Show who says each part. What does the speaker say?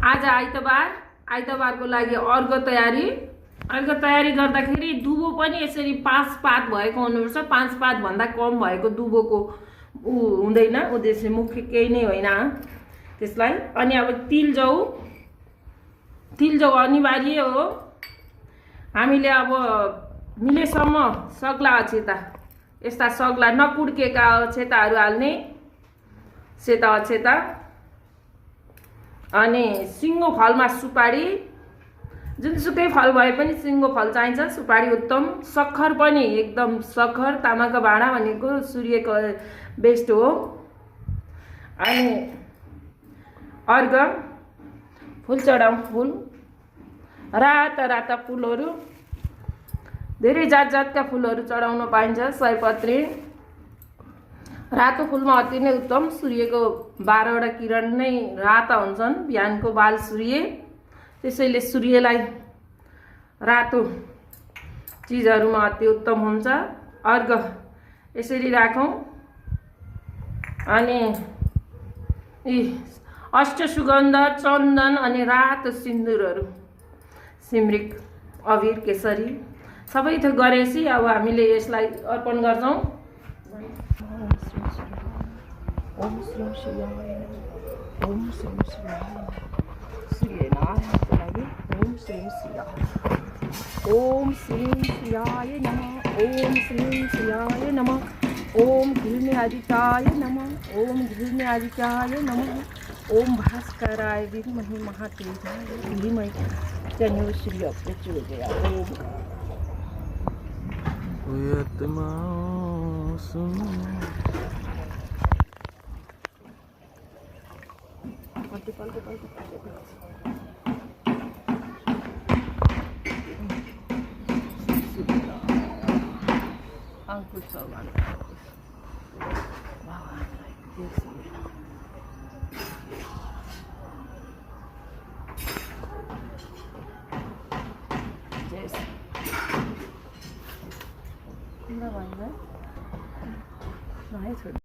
Speaker 1: आज आइतबारको लागि अर्घ तयारी गर्दाखेरि दुबो पनि यसरी 5 पात भएको हुनुपर्छ। 5 पात भन्दा कम भएको दुबोको हुँदैन, उद्देश्य मुख्य केही नै होइन त्यसलाई। अनि अब तिल जौ अनिवार्य हो। हामीले अब मिलेसम्म सग्ला अक्षता, यस्ता सग्ला नकुड्केका अक्षताहरू हाल्ने, सेता अक्षता। अनि सिङ्गो फलमा सुपारी, जुनसुकै फल भए पनि सिङ्गो फल चाहिन्छ, सुपारी उत्तम। सक्खर पनि एकदम सक्खर, तामाको भाँडा भनेको सूर्यको बेस्ट हो। अनि अर्घ फुल चढाउँ, फुल राता फुलहरू, धेरै जातका फुलहरू चढाउन पाइन्छ। सयपत्री रातो फुलमा अति नै उत्तम। सूर्यको 12वटा किरण नै राता हुन्छन्, बिहानको बाल सूर्य, त्यसैले सूर्यलाई रातो चिजहरूमा अति उत्तम हुन्छ। अर्घ यसरी राखौँ। अनि यी अष्टसुगन्ध, चन्दन अनि रातो सिन्दुरहरू, सिमरिक, अबिर, केसरी सबै थोक गरेपछि अब हामीले यसलाई अर्पण गर्छौँ। ओम श्री शिवाय, ओम श्री शिवाय, सूर्यनारायणको लागि ओम श्री शिवाय, ओम श्री शिवाय नमः, ओम श्री शिवाय नमः, ओम घृण्यादित्याय नमः, ओम घृण्यादित्याय नमः, ओम भास्कराय विद्महे महातेजाय धीमहि तन्नो सूर्यः प्रचोदयात्। अंकुश भगवान जय श्री